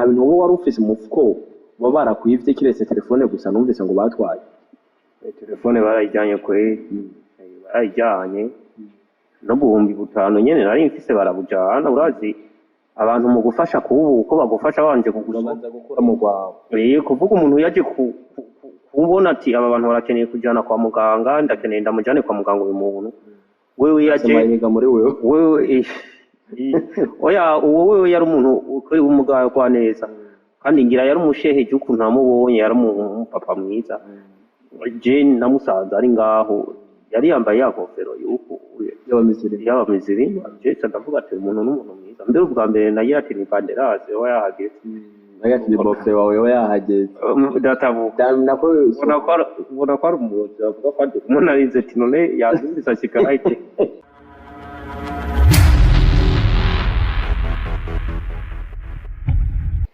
nta bintu wowe wari ufise mu mufuko baba barakwivye kiretse telefone gusa numvise ngo batwaye telefone barayijyanye barayijyanye no guhumbi butanu nyene nari mfise barabujana urazi abantu mu gufasha kubu uko bagufasha banje kugusobanza gukora mu rwawe kuvuga umuntu yaje kubona ati aba bantu barakeneye kujana kwa muganga ndakeneye ndamujane kwa muganga uyu muntu wewe yaje mayiga muri wewe oya wewe yari umuntu ukuri umuganga kwa neza kandi ngira yari umushehe cy'ukuntu namubonye yari umupapa mwiza je namusanze ari ngaho yari yambaye yakofero yuko y'abamiziri je ndavuga ati umuntu n'umuntu mwiza mbere ubwa mbere nayo ati ni banderase oya yahageze nagati ni bofe wawe oya yahageze databuka nako ubona ko ari umuyobozi avuga ko ari umuntu arinze ati none yazumvise kikaraite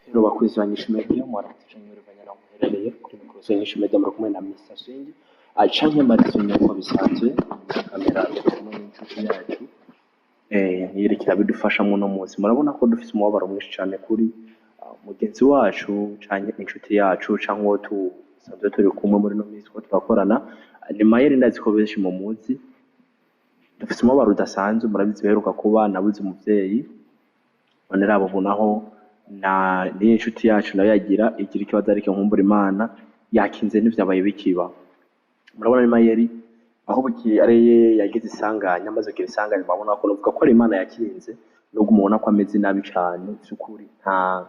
rero bakwezi banyishu media mwaratishanyure banyana muherereye kuri mikoro zanyishu media muri kumwe na Mr. Swing acanye amarizo ko bisanzwe kamera mu inshuti yacu yerekera bidufashamo no munsi murabona ko dufite umubabaro mwinshi cyane kuri mugenzi wacu cyane inshuti yacu cyangwa tusanzwe turi kumwe muri no minsi ko turakorana ni Mayeri ndazi ko benshi mu munsi dufite umubabaro udasanzwe murabizi beruka kuba nabuze umuvyeyi none rabo bonaho na ni inshuti yacu nayo yagira igira ikibazo ariko nkumbura Imana yakinze n'ivyabaye bikiba murabona ni Mayeri aho buki areye yagize isanganya amaze kugira isanganya babona ko nuvuga ko ari Imana yakinze no gumubona ko ameze nabi cyane cyukuri nta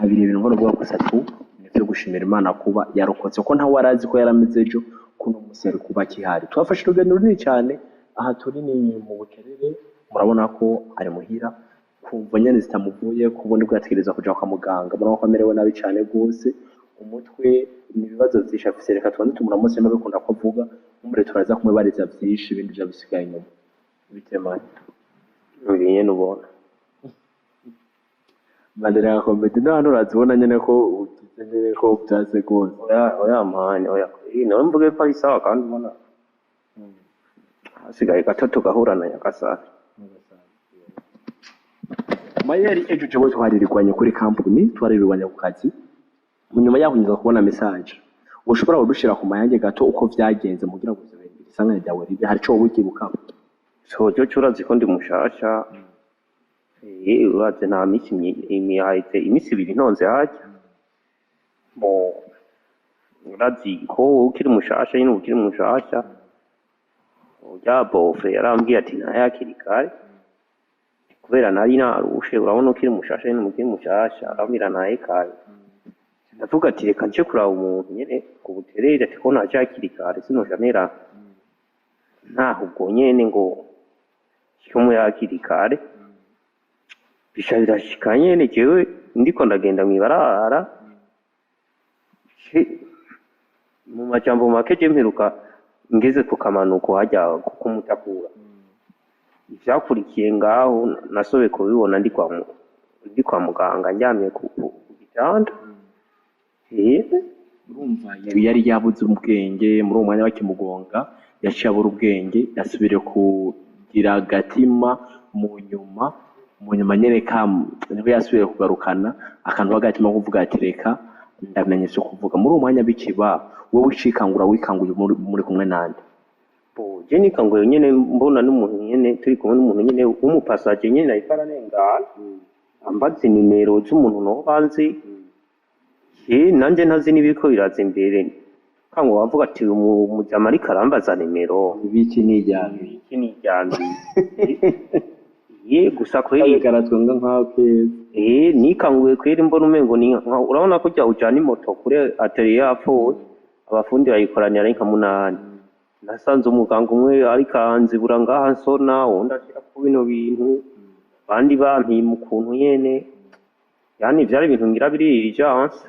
bintu ngo no gusa tu nivyo gushimira Imana kuba yarokotse ko nta warazi ko yarameze ejo kuno musere kuba kihari twafashe urugendo runini cyane aha turi ni mu bukerere murabona ko ari muhira kumva nyene zitamuvuye kubundi bwo yategereza kuja kwa muganga murabona ko amerewe nabi cyane gose umutwe ni ibibazo byinshi afise reka tubanze tumuramutse no bikunda ko avuga umure turaza kumwe bariza byinshi ibindi bya bisigaye inyuma bitemanye ngiye nubona mandera komedi nano razibona nyene ko ukizenye ko byaze gose oya mani oya ino mvuge ko ari sawa kandi ubona hasigaye gatatu gahurana yakasara Mayeri ejo cyo twaririrwanye kuri company twaririrwanye ku kazi munyuma yaho nyiza kubona message ushobora kudushira ku mayange gato uko vyagenze mugira ngo isangane ryawe ribe hari cyo wikibuka cyo cyurazi ko ndi mushasha uraze nta misi imihayite imisi ibiri ntonze hajya mo urazi ko ukiri mushasha nyine ukiri mushasha ujya bofe yarambwiye ati ntayakiri kare kubera nari narushe urabona ukiri mushasha nyine ukiri mushasha arambwira ntaye kare ndavuga ati reka nce kuraba umuntu nyene ku buterere ati ko ntacyakiri kare sinoja nera ntaho ubwo nyene ngo cyo yakiri kare birashika nyene jewe ndiko ndagenda mwibarara mu majambo make je mperuka ngeze ku kamanuko hajya kumutakura ivyakurikiye ngaho nasobe kubibona ndi kwa muganga njyamye ku gitanda urumva yari yabuze ubwenge muri uwo mwanya bakimugonga yaciye abura ubwenge yasubire kugira agatima mu nyuma nyereka niho yasubire kugarukana akantu bagatima kuvuga ati reka ndamenye cyo kuvuga muri uwo mwanya bikiba wowe wicikangura wikanguye muri kumwe nande je nikanguye nyene mbona n'umuntu nyene turi kumwe n'umuntu nyene w'umupasaje nyene nayikara nengana ambaze nimero z'umuntu no banzi nanje ntazi nibiko biraza imbere kango wavuga ati umujama ari karambaza nimero ibiki nijyambi gusa kweri garatwenga nkaho nikanguye kweri mbona umengo ni urabona ko jya ujana imoto kure atelier yapfuye abafundi bayikoranira ari nka 8 nasanze umuganga umwe ari kanzi buranga nsona wonda ashira ku bino bintu bandi bampima ukuntu nyene yani byari ibintu ngira biri urgence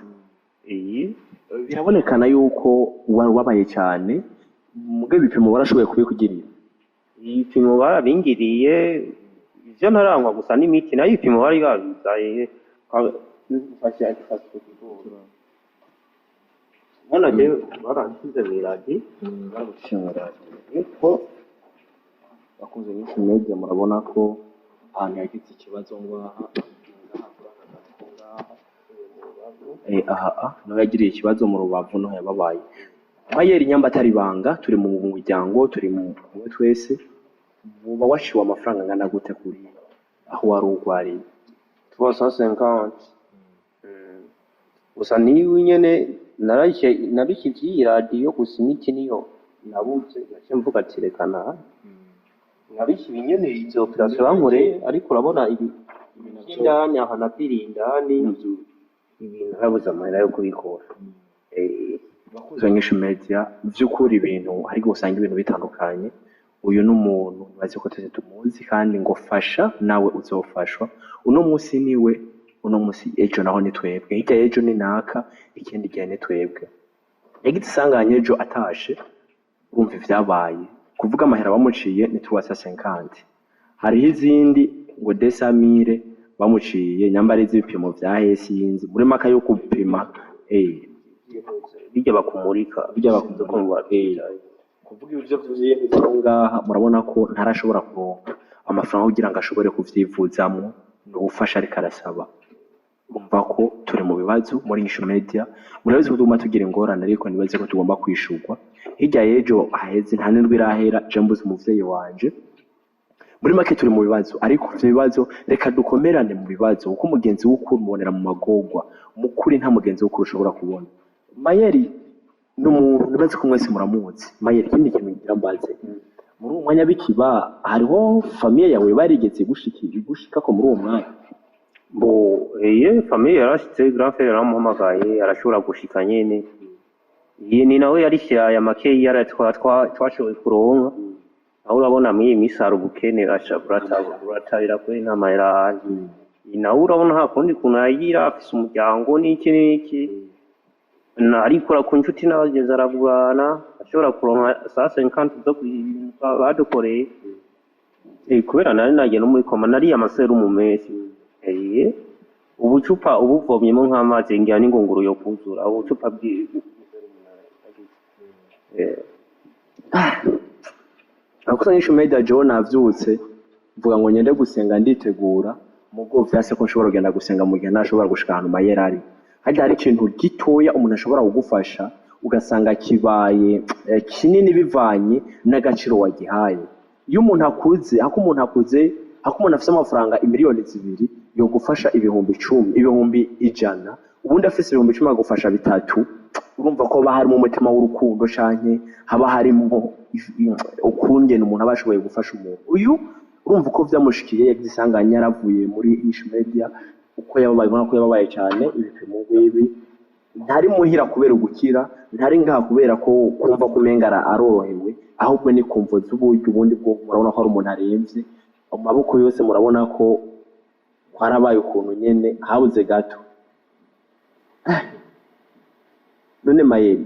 birabonekana yuko wabaye cyane muge bipimo barashoboye kubikugirira ibipimo barabingiriye ivyo ntarangwa gusa n'imiti nayo ibipimo bari babizaye Mwana je baransize miradi barabishimira ko bakunze nyinshi media murabona ko ahantu yagize ikibazo ngaha aha nawe yagiriye ikibazo mu rubavu no yababaye. Mayeri nyamba atari banga turi mu muryango turi mu twese uba washiwe amafaranga angana gute kuri aho wari urwariye? 350. Gusa niwe nyene nabishyikiye iyi radiyo gusa imiti niyo nabuze gace mvuga ati rekana nabishyiye nyene izo operasiyo bankoreye, ariko urabona ibi by'indani aha napiriye indani ibintu narabuze amahera yo kubikora. Bakuze nyinshi media by'ukuri ibintu ariko usanga ibintu bitandukanye. Uyu n'umuntu bazi ko twese tumuzi kandi ngo fasha nawe uzofashwa. Uno munsi niwe, uno munsi ejo naho ni twebwe, hirya ejo ni naka, ikindi gihe ni twebwe. Yagite isanganye ejo atashe urumva ivyabaye kuvuga amahera bamuciye ni 350. Hariho izindi ngo 200 bamuciye nyambare iz'ibipimo vya hesi yinzi muri maka yo kupima bijya bakumurika kuvuga ibyo vy'ibintu ngaha murabona ko ntarashobora kuronka amafaranga kugira ngo ashobore kuvyivuzamwo n'ubufasha ariko arasaba. Urumva ko turi mu bibazo muri INYISHU media, murabizi ko tuguma tugira ingorane ariko nibaze ko tugomba kwishurwa. Hirya yejo aheze nta nindwi irahera je mbuze umuvyeyi wanje. Muri make turi mu bibazo ariko ivyo bibazo reka dukomerane mu bibazo uko umugenzi w'ukuri mubonera mu magorwa, umukuri nta mugenzi w'ukuri ushobora kubona. Mayeri n'umuntu nibaze ko mwese muramuzi. Mayeri ikindi kintu ngira mbaze muri uwo mwanya bikiba hariho famille yawe barigeze gushika ko muri uwo mwanya? Famille yarashitse grand frère yaramuhamagaye arashobora gushika nyene. Ni nawe yarishyira aya makeyi twashoboye kuronka. Aho urabona muri misaro ubukene buratabira kuri nta mahera. Nawe urabona nta kundi kuntu yagira afise umuryango n'iki ariko ku nshuti n'abagenzi aragurana ashobora kuronka 150 zo badukoreye. Kubera nari nagiye no muri koma nari amaseru mu mesi. Ubucupa ubuvomyemo nk'amazi ngira n'ingunguru yo kuzura ubucupa Akusa INYISHU media John avyutse mvuga ngo nyende gusenga nditegura mugo vyase ko nshobora kugenda gusenga mu gihe ntashobora gushika ahantu Mayeri ari. Hajya hari ikintu gitoya umuntu ashobora kugufasha ugasanga kibaye kinini bivanye n'agaciro wagihaye. Iyo umuntu akuze umuntu afite amafaranga imiliyoni 2 yo gufasha ibihumbi 10 ibihumbi 100 ubundi afise ibihumbi 10 agufasha bitatu, urumva ko bahari mu mutima w'urukundo canke haba harimo ukungene umuntu abashoboye gufasha umuntu. Uyu urumva ko vyamushikiye yagisanganya yaravuye muri INYISHU media uko yababaye cyane ibipimo ngwibi ntari muhira kubera ugukira, ntari ngaha kubera ko kumva kumengara arorohewe, ahubwo ni kumva z'uburyo ubundi bwo murabona ko ari umuntu aremvye amaboko yose murabona ko kwarabaye ukuntu nyene habuze gato. None Mayeri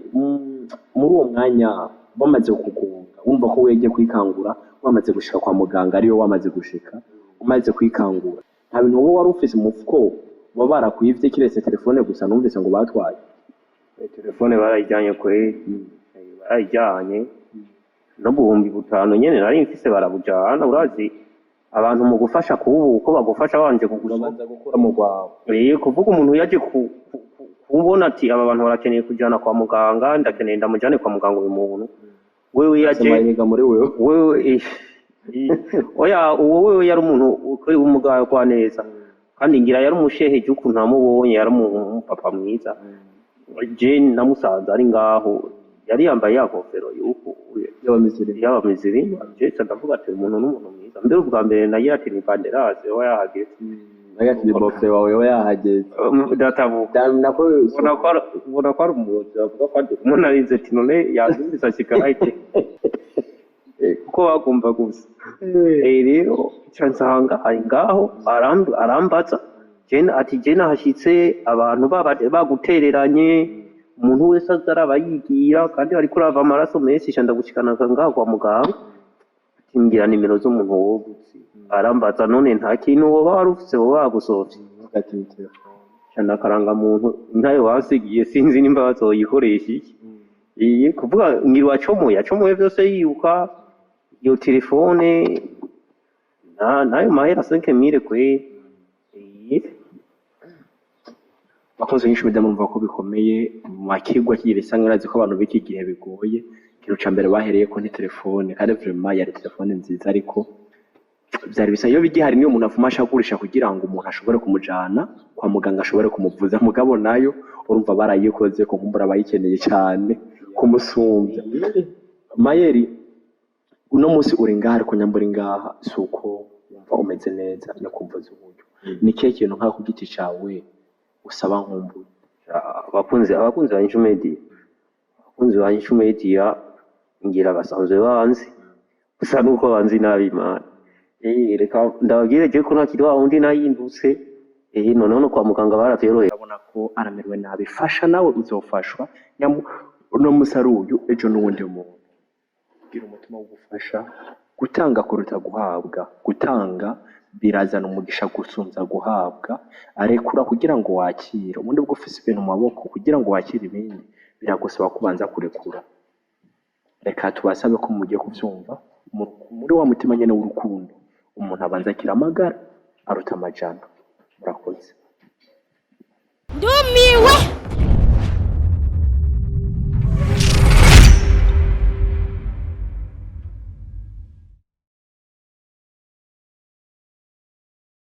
muri uwo mwanya bamaze kukugunga wumva ko wege kwikangura wamaze gushika kwa muganga ariyo wamaze gushika umaze kwikangura nta bintu wowe wari ufise umufuko wabara kuyivye kiretse telefone gusa numvise ngo batwaye telefone barayijyanye barayijyanye no buhumbi 5 nyene nari mfise barabujana. Urazi abantu mu gufasha kubu uko bagufasha banje kugusobanza gukora mu rwawe kuvuga umuntu yaje kubona ati aba bantu barakeneye kujana kwa muganga ndakeneye ndamujane kwa muganga uyu muntu wewe yaje mayiga muri wewe oya wewe yari umuntu ukuri umugayo kwa neza kandi ngira yari umushehe cy'ukuntu namubonye yari papa mwiza. Je namusanze ari ngaho yari yambaye yakofero yuko y'abamiziri je ndavuga ati umuntu n'umuntu mwiza mbere ubwa mbere nayo ati ni banderase oya yahageze nagati ni bofe wawe oya yahageze databuka nako ubona ko ari umuyobozi avuga ko ari umuntu arinze ati none yazumvise kikahite kuko bagomba gusa rero cyansanga ari ngaho arambaza jena hashitse abantu bagutereranye umuntu wese azaraba yigira kandi ari kurava amaraso menshi cyanda gushikana ngaho kwa muganga atimbira nimero z'umuntu wogutse arambaza none nta kintu woba warufise woba wagusovye ati telefone cyanda karanga muntu ntayo wasigiye sinzi nimba bazoyikoresha iki kuvuga ngirwa yacomoye byose yibuka iyo telefone nayo mahera 5000 kwe bakunze nyinshi media mumva ko bikomeye makigwa kirisa ngarazi ko abantu biki gihe bigoye kino ca mbere bahereye ko ni telefone kandi vraiment yari telefone nziza ariko byari bisa iyo bigihari niyo umuntu afumasha kugurisha kugira ngo umuntu ashobore kumujana kwa muganga ashobore kumuvuza mugabo nayo urumva barayikoze ko nkumbura bayikeneye cyane kumusumbya Mayeri uno munsi uri ngaha ariko nyambura ngaha suko umva umeze neza no kumvuza uburyo ni kihe kintu nka ku giti cawe usaba nkumbuye abakunzi ba INYISHU media abakunzi ba INYISHU media ngira basanzwe banzi gusa nuko banzi nabi Imana reka ndababwire je ko ntakiri wa wundi nayindutse noneho no kwa muganga baravyoroheye urabona ko aramerewe nabi fasha nawe uzofashwa no musaruyu ejo n'uwundi muntu gira umutima wo gufasha gutanga kuruta guhabwa gutanga birazana umugisha gusumza guhabwa arekura kugira ngo wakire ubundi bwo ufise ibintu mu maboko kugira ngo wakire ibindi biragusaba kubanza kurekura reka tubasabe ko mugiye kuvyumva muri wa mutima nyene w'urukundo umuntu abanza kiramagara aruta amajana murakoze ndumiwe